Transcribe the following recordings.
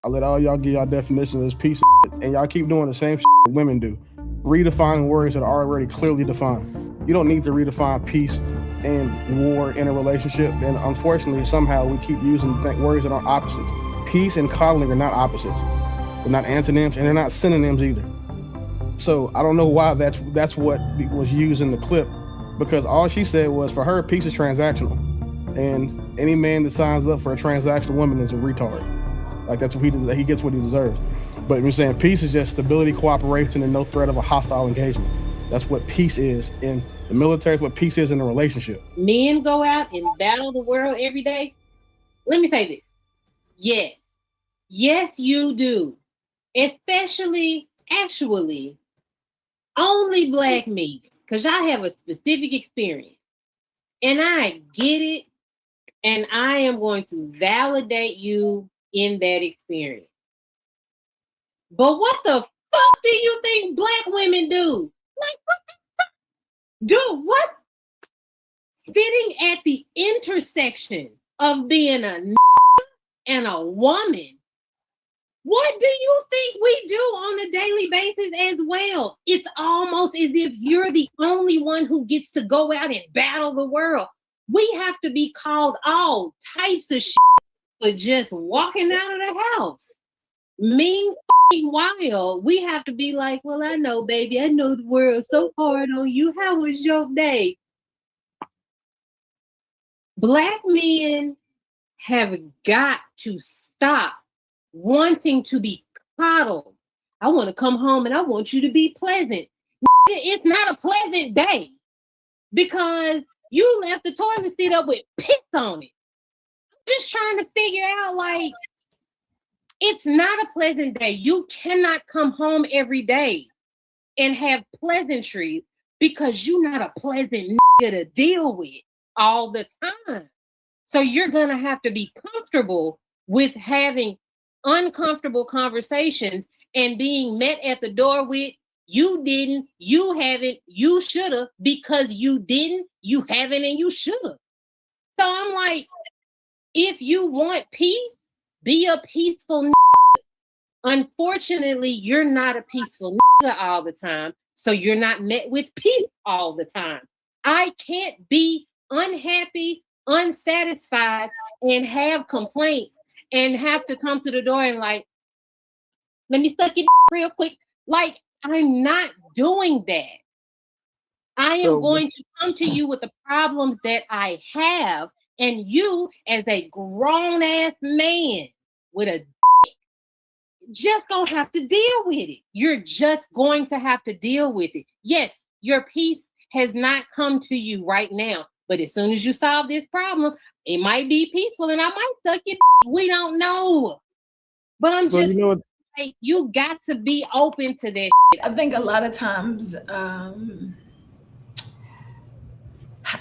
I let all y'all give y'all definitions of this piece of shit, and y'all keep doing the same shit that women do. Redefining words that are already clearly defined. You don't need to redefine peace and war in a relationship. And unfortunately, somehow we keep using words that are opposites. Peace and coddling are not opposites. They're not antonyms, and they're not synonyms either. So I don't know why that's what was used in the clip, because all she said was for her, peace is transactional, and any man that signs up for a transactional woman is a retard. Like that's what he gets what he deserves. But you're saying peace is just stability, cooperation, and no threat of a hostile engagement. That's what peace is in the military. It's what peace is in a relationship. Men go out and battle the world every day. Let me say this. Yes. Yes, you do. Especially, actually, only black men, because y'all have a specific experience. And I get it, and I am going to validate you in that experience. But what the fuck do you think black women do? Like, what the fuck? Do what? Sitting at the intersection of being a and a woman. What do you think we do on a daily basis as well? It's almost as if you're the only one who gets to go out and battle the world. We have to be called all types of shit for just walking out of the house. Meanwhile, we have to be like, well, I know, baby. I know the world's so hard on you. How was your day? Black men have got to stop wanting to be coddled. I want to come home and I want you to be pleasant. It's not a pleasant day because you left the toilet seat up with piss on it. I'm just trying to figure out, like, it's not a pleasant day. You cannot come home every day and have pleasantries because you're not a pleasant nigga to deal with all the time. So you're going to have to be comfortable with having uncomfortable conversations and being met at the door with, you didn't, you haven't, you shoulda, because you didn't, you haven't, and you shoulda. So I'm like, if you want peace, be a peaceful nigga. Unfortunately, you're not a peaceful nigga all the time, so you're not met with peace all the time. I can't be unhappy, unsatisfied, and have complaints and have to come to the door and like, let me suck it real quick. Like, I'm not doing that. I am going to come to you with the problems that I have, and you, as a grown-ass man with a dick, just gonna have to deal with it. You're just going to have to deal with it. Yes, your peace has not come to you right now, but as soon as you solve this problem, it might be peaceful and I might suck your dick. We don't know. But I'm just like, you got to be open to that shit. I think a lot of times,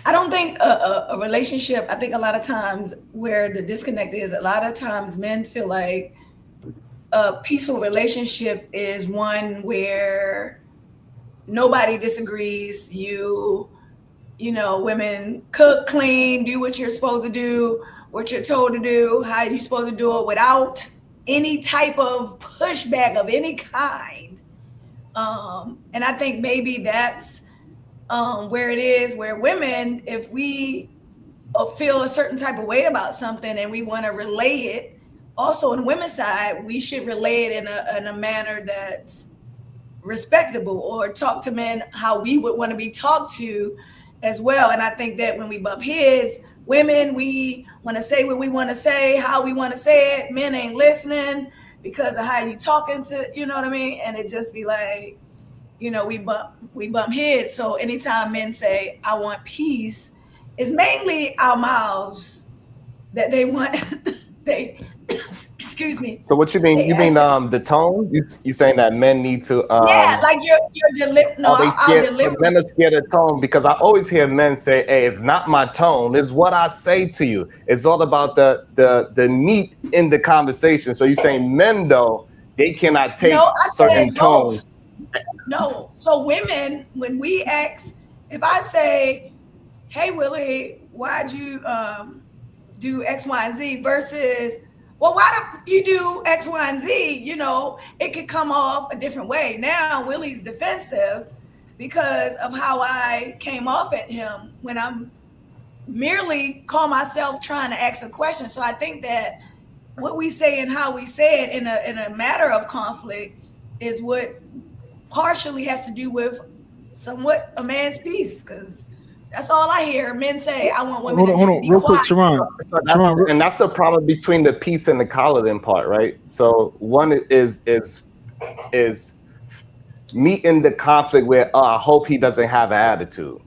I don't think a relationship, I think a lot of times where the disconnect is, a lot of times men feel like a peaceful relationship is one where nobody disagrees. You know, women cook, clean, do what you're supposed to do, what you're told to do, how you're supposed to do it without any type of pushback of any kind. And I think maybe that's where it is, where women, if we feel a certain type of way about something and we want to relay it, also on the women's side, we should relay it in a manner that's respectable, or talk to men how we would want to be talked to as well. And I think that when we bump heads, women, we want to say what we want to say, how we want to say it. Men ain't listening because of how you talking to, you know what I mean? And it just be like, you know, we bump heads. So anytime men say, I want peace, it's mainly our mouths that they want. Excuse me. So what you mean? You mean the tone? You saying that men need to? Yeah, like your delivery. No, they scared, men are scared of tone, because I always hear men say, "Hey, it's not my tone; it's what I say to you. It's all about the meat in the conversation." So you're saying men, though, they cannot take certain tones. No. So women, when we ask, if I say, "Hey Willie, why'd you do X, Y, and Z?" versus, well, why do you do X, Y, and Z? You know, it could come off a different way. Now Willie's defensive because of how I came off at him when I'm merely call myself trying to ask a question. So I think that what we say and how we say it in a matter of conflict is what partially has to do with somewhat a man's peace, because that's all I hear men say. I want women to just be real quiet. quick, Sharon. And that's the problem between the peace and the Coddled part, right? So one is meeting the conflict where I hope he doesn't have an attitude.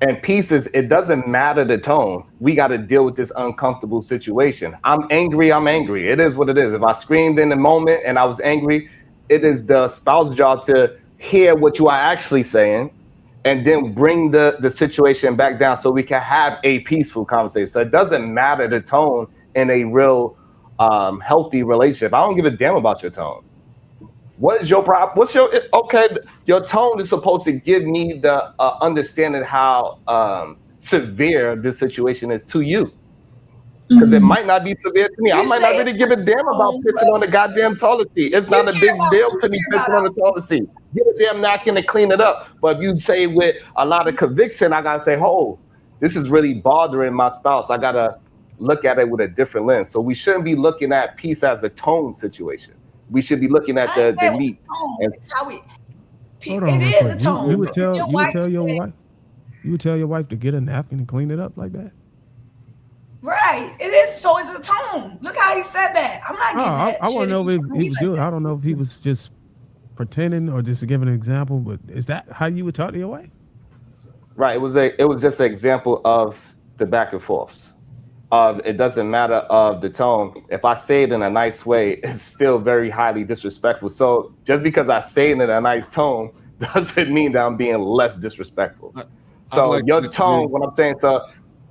And peace is, it doesn't matter the tone. We got to deal with this uncomfortable situation. I'm angry. It is what it is. If I screamed in the moment and I was angry, it is the spouse's job to hear what you are actually saying and then bring the situation back down so we can have a peaceful conversation. So it doesn't matter the tone in a real healthy relationship. I don't give a damn about your tone. What is your problem? What's your, okay, your tone is supposed to give me the understanding how severe this situation is to you. Because it might not be severe to me. I might not really give a damn about pitching on the goddamn toilet seat. It's not a big deal to me pitching on the toilet seat. Get a damn napkin to clean it up. But if you say with a lot of conviction, I gotta say, oh, this is really bothering my spouse. I gotta look at it with a different lens. So we shouldn't be looking at peace as a tone situation. We should be looking at the meat. It's how we. Hold on, it is a tone. You would tell your wife to get a napkin and clean it up like that. Right, it is. So it's a tone. Look how he said that. I'm not getting that. I want to know if he was doing. I don't know if he was just pretending or just giving an example. But is that how you would talk to your wife? Right. It was just an example of the back and forths. It doesn't matter of the tone. If I say it in a nice way, it's still very highly disrespectful. So just because I say it in a nice tone doesn't mean that I'm being less disrespectful. So like your tone, what I'm saying, so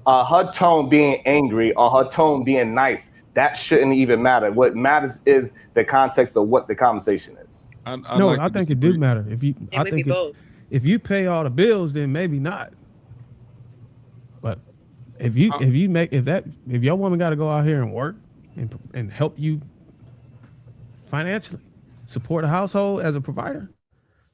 her tone being angry or her tone being nice, that shouldn't even matter. What matters is the context of what the conversation is. I think it do matter. If you pay all the bills, then maybe not. But if your woman got to go out here and work and help you financially support a household as a provider,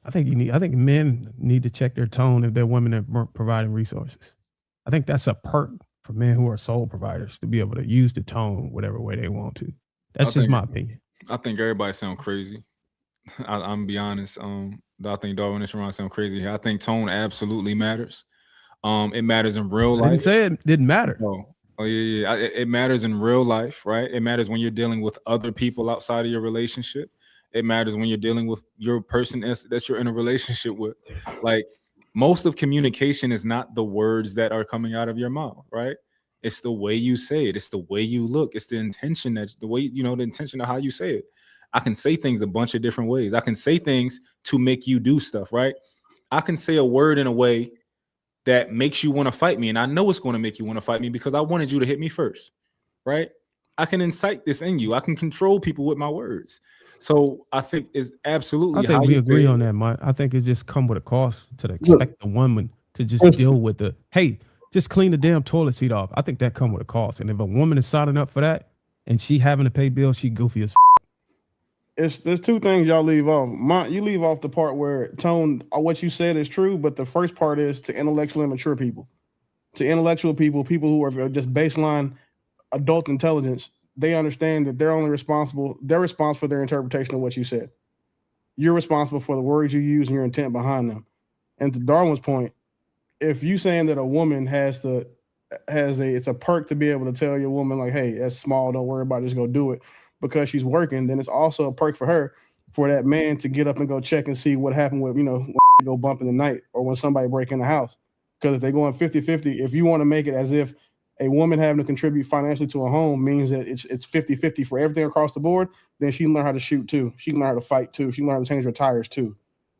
I think men need to check their tone if they're women that weren't providing resources. I think that's a perk for men who are sole providers to be able to use the tone whatever way they want to. That's just my opinion. I think everybody sound crazy. I'm gonna be honest. I think Darwin and Sharon sound crazy here. I think tone absolutely matters. It matters in real life. I didn't say it didn't matter. Oh yeah. It matters in real life, right? It matters when you're dealing with other people outside of your relationship. It matters when you're dealing with your person that you're in a relationship with. Like, most of communication is not the words that are coming out of your mouth, right? It's the way you say it. It's the way you look. It's the intention the intention of how you say it. I can say things a bunch of different ways. I can say things to make you do stuff, right? I can say a word in a way that makes you want to fight me. And I know it's going to make you want to fight me because I wanted you to hit me first, right? I can incite this in you. I can control people with my words. So I think it's absolutely. I think we agree on that, Mike. I think it just come with a cost to expect the woman to just deal with hey, just clean the damn toilet seat off. I think that come with a cost. And if a woman is signing up for that and she having to pay bills, she goofy as There's two things y'all leave off. You leave off the part where tone, what you said is true, but the first part is to intellectually mature people. To intellectual people who are just baseline adult intelligence, they understand that they're responsible for their interpretation of what you said. You're responsible for the words you use and your intent behind them. And to Darwin's point, if you saying that a woman it's a perk to be able to tell your woman like, hey, that's small, don't worry about it, just go do it because she's working, then it's also a perk for her, for that man to get up and go check and see what happened with, when they go bump in the night or when somebody break in the house. Because if they're going 50-50, if you want to make it as if a woman having to contribute financially to a home means that it's 50-50 for everything across the board, then she can learn how to shoot too. She can learn how to fight too. She can learn how to change her tires too.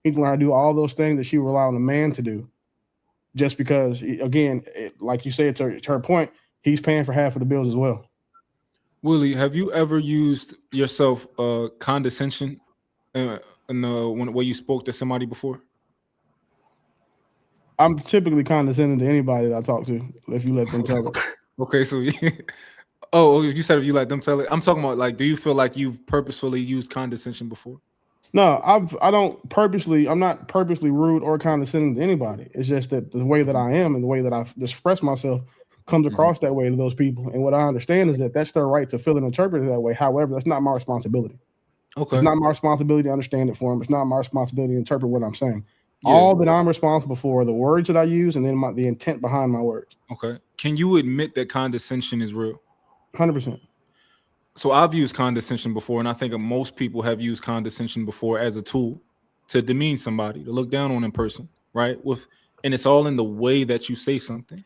She can learn how to do all those things that she rely on a man to do. Just because, again, like you say, it's her point, he's paying for half of the bills as well. Willie, have you ever used yourself condescension in the way you spoke to somebody before? I'm typically condescending to anybody that I talk to, if you let them tell it. Okay, so Oh, you said if you let them tell it. I'm talking about like, do you feel like you've purposefully used condescension before? No, I'm not purposely rude or condescending to anybody. It's just that the way that I am and the way that I express myself comes across that way to those people. And what I understand is that that's their right to feel and interpret it that way. However, that's not my responsibility. Okay. It's not my responsibility to understand it for them. It's not my responsibility to interpret what I'm saying. Yeah. All that I'm responsible for are the words that I use and then the intent behind my words. Okay. Can you admit that condescension is real? 100%. So I've used condescension before, and I think most people have used condescension before as a tool to demean somebody, to look down on a person, right? And it's all in the way that you say something,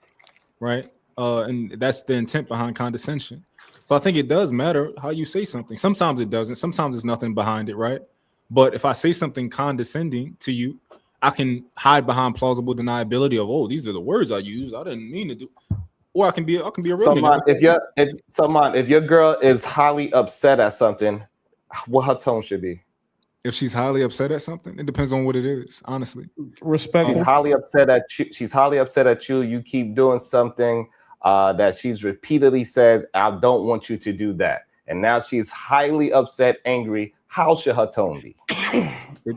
right? And that's the intent behind condescension. So I think it does matter how you say something. Sometimes it doesn't. Sometimes there's nothing behind it, right? But if I say something condescending to you, I can hide behind plausible deniability of, oh, these are the words I used. I didn't mean to do. Or I can be a real nigga. If your girl is highly upset at something, what her tone should be? If she's highly upset at something, it depends on what it is, honestly. Respect. She's highly upset at you. She's highly upset at you. You keep doing something that she's repeatedly said, I don't want you to do that. And now she's highly upset, angry. How should her tone be? It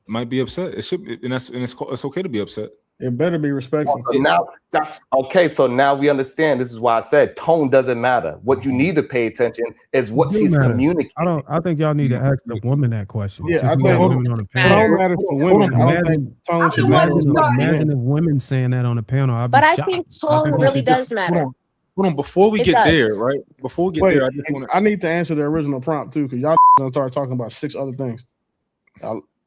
might be upset. It should, and it's okay to be upset. It better be respectful. So now that's okay. So now we understand. This is why I said tone doesn't matter. What you need to pay attention is what she's communicating. I think y'all need to ask the woman that question. Yeah, I think women on the panel. Tone matters for women. I don't think tone should matter. Imagine if women saying that on the panel. But I think tone really does matter. Hold on, before we get there, right? Before we get there, I need to answer the original prompt too, because y'all gonna start talking about 6 other things.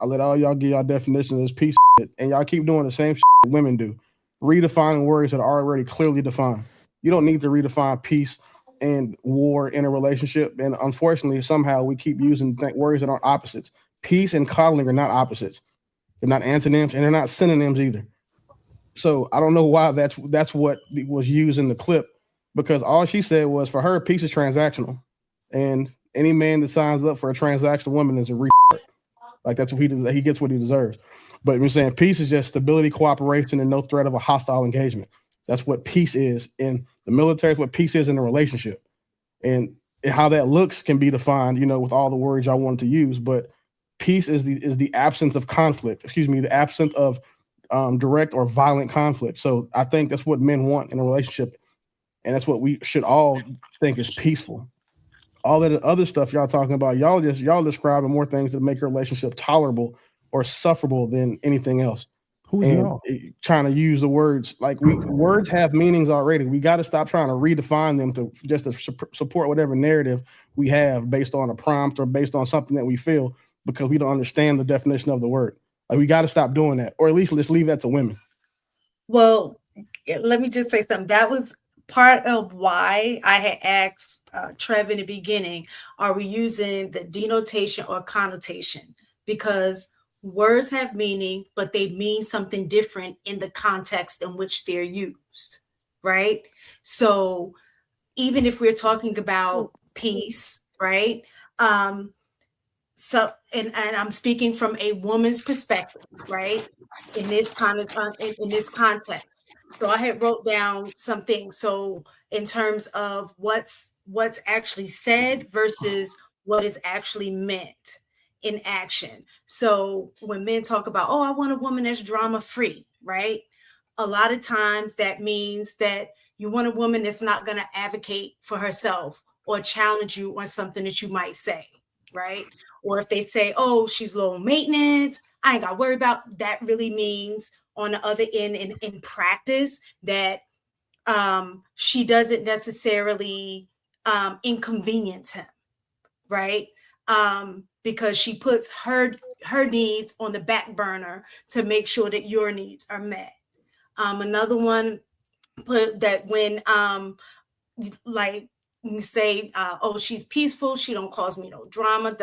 I let all y'all give y'all definition of this piece of shit, and y'all keep doing the same shit women do, redefining words that are already clearly defined. You don't need to redefine peace and war in a relationship, and unfortunately, somehow we keep using words that aren't opposites. Peace and coddling are not opposites. They're not antonyms, and they're not synonyms either. So I don't know why that's what was used in the clip, because all she said was for her, peace is transactional, and any man that signs up for a transactional woman is a like that's what he gets what he deserves. But we're saying peace is just stability, cooperation, and no threat of a hostile engagement. That's what peace is in the military. It's what peace is in a relationship, and how that looks can be defined, with all the words y'all wanted to use. But peace is the absence of conflict. The absence of direct or violent conflict. So I think that's what men want in a relationship, and that's what we should all think is peaceful. All that other stuff y'all talking about, y'all describing more things that make a relationship tolerable or sufferable than anything else. Who's y'all? Trying to use the words like words have meanings already. We got to stop trying to redefine them to support whatever narrative we have based on a prompt or based on something that we feel, because we don't understand the definition of the word. Like, we got to stop doing that, or at least let's leave that to women. Well, let me just say something. That was part of why I had asked Trev in the beginning, are we using the denotation or connotation? Because words have meaning, but they mean something different in the context in which they're used, right? So even if we're talking about peace, right? So, and I'm speaking from a woman's perspective, right? In this kind of in this context. So I had wrote down something. So in terms of what's actually said versus what is actually meant in action. So when men talk about, oh, I want a woman that's drama free, right? A lot of times that means that you want a woman that's not going to advocate for herself or challenge you on something that you might say, right? Or if they say, oh, she's low maintenance, I ain't got to worry about, that really means on the other end in practice that she doesn't necessarily inconvenience him, right? Because she puts her needs on the back burner to make sure that your needs are met. Another one put that when like you say, oh, she's peaceful, she don't cause me no drama,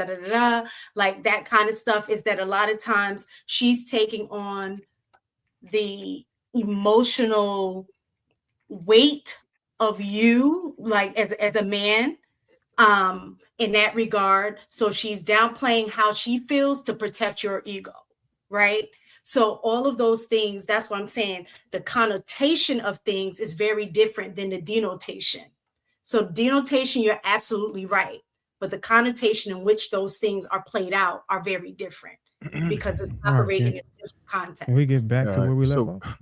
like that kind of stuff, is that a lot of times she's taking on the emotional weight of you, like as a man, in that regard. So she's downplaying how she feels to protect your ego, right? So all of those things, that's what I'm saying. The connotation of things is very different than the denotation. So denotation, you're absolutely right. But the connotation in which those things are played out are very different because it's operating in a different context. Can we get back to where we left off?